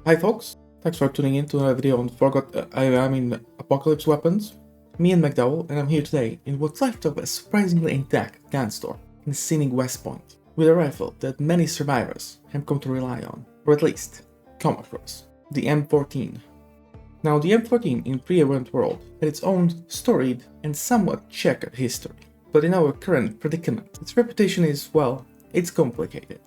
Hi folks, thanks for tuning in to another video on Apocalypse weapons. Me and McDowell, and I'm here today in what's left of a surprisingly intact gun store in scenic West Point, with a rifle that many survivors have come to rely on, or at least come across, the M14. Now the M14 in pre-event world had its own storied and somewhat checkered history, but in our current predicament, its reputation is, well, it's complicated.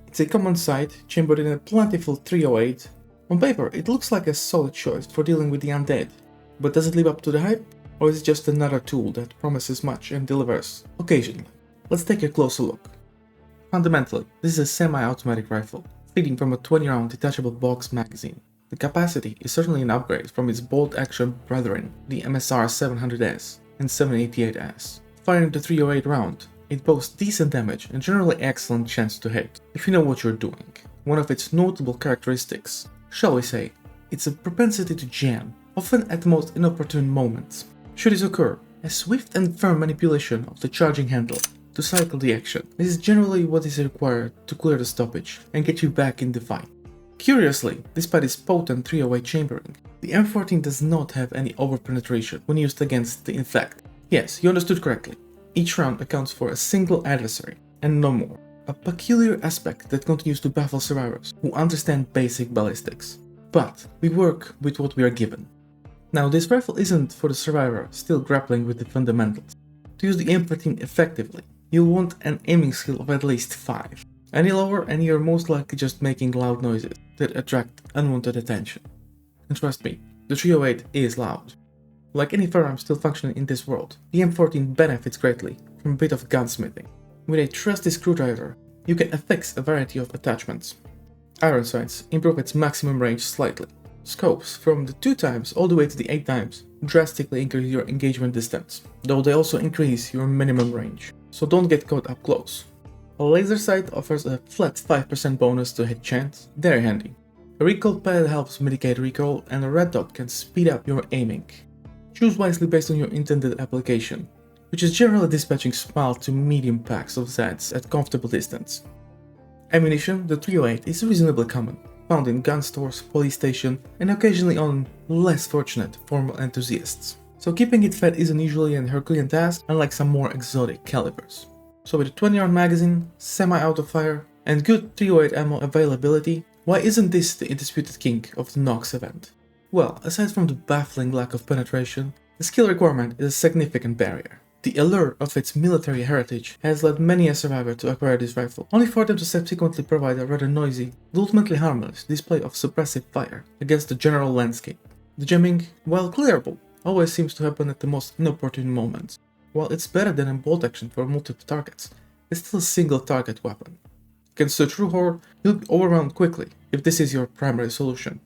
It's a common sight, chambered in a plentiful 308. On paper, it looks like a solid choice for dealing with the undead, but does it live up to the hype, or is it just another tool that promises much and delivers occasionally? Let's take a closer look. Fundamentally, this is a semi-automatic rifle, feeding from a 20-round detachable box magazine. The capacity is certainly an upgrade from its bolt-action brethren, the MSR 700S and 788S. Firing the 308 round, it boasts decent damage and generally excellent chance to hit, if you know what you're doing. One of its notable characteristics, shall we say, it's a propensity to jam, often at the most inopportune moments. Should this occur, a swift and firm manipulation of the charging handle to cycle the action. This is generally what is required to clear the stoppage and get you back in the fight. Curiously, despite its potent 308 chambering, the M14 does not have any overpenetration when used against the infect. Yes, you understood correctly. Each round accounts for a single adversary, and no more. A peculiar aspect that continues to baffle survivors who understand basic ballistics. But we work with what we are given. Now, this rifle isn't for the survivor still grappling with the fundamentals. To use the M14 effectively, you'll want an aiming skill of at least 5. Any lower and you're most likely just making loud noises that attract unwanted attention. And trust me, the 308 is loud. Like any firearm still functioning in this world, the M14 benefits greatly from a bit of gunsmithing. With a trusty screwdriver, you can affix a variety of attachments. Iron sights improve its maximum range slightly. Scopes from the 2x all the way to the 8x drastically increase your engagement distance, though they also increase your minimum range, so don't get caught up close. A laser sight offers a flat 5% bonus to hit chance, very handy. A recoil pad helps mitigate recoil, and a red dot can speed up your aiming. Choose wisely based on your intended application, which is generally dispatching small to medium packs of Zeds at comfortable distance. Ammunition, the 308 is reasonably common, found in gun stores, police stations, and occasionally on less fortunate formal enthusiasts. So keeping it fed isn't usually an Herculean task, unlike some more exotic calibers. So with a 20-round magazine, semi-auto-fire, and good 308 ammo availability, why isn't this the undisputed king of the Knox event? Well, aside from the baffling lack of penetration, the skill requirement is a significant barrier. The allure of its military heritage has led many a survivor to acquire this rifle, only for them to subsequently provide a rather noisy, but ultimately harmless display of suppressive fire against the general landscape. The jamming, while clearable, always seems to happen at the most inopportune moments. While it's better than a bolt action for multiple targets, it's still a single target weapon. Against a true horde, you'll be overwhelmed quickly if this is your primary solution.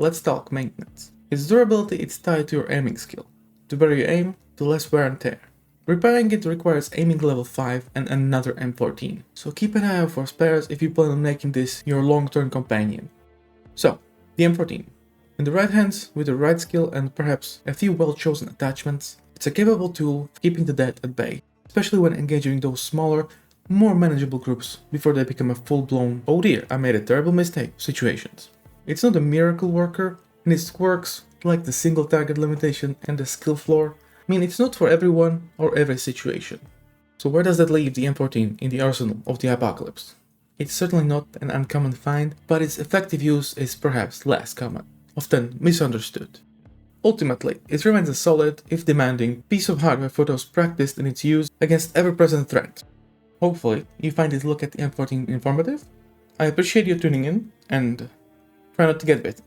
Let's talk maintenance. Its durability is tied to your aiming skill. The better you aim, the less wear and tear. Repairing it requires aiming level 5 and another M14, so keep an eye out for spares if you plan on making this your long-term companion. So, the M14. In the right hands, with the right skill and perhaps a few well-chosen attachments, it's a capable tool for keeping the dead at bay, especially when engaging those smaller, more manageable groups before they become a full-blown "oh dear, I made a terrible mistake" situations. It's not a miracle worker, and its quirks, like the single target limitation and the skill floor, mean it's not for everyone or every situation. So where does that leave the M14 in the arsenal of the apocalypse? It's certainly not an uncommon find, but its effective use is perhaps less common, often misunderstood. Ultimately, it remains a solid, if demanding, piece of hardware for those practiced in its use against ever-present threat. Hopefully, you find this look at the M14 informative. I appreciate you tuning in, and try not to get bit.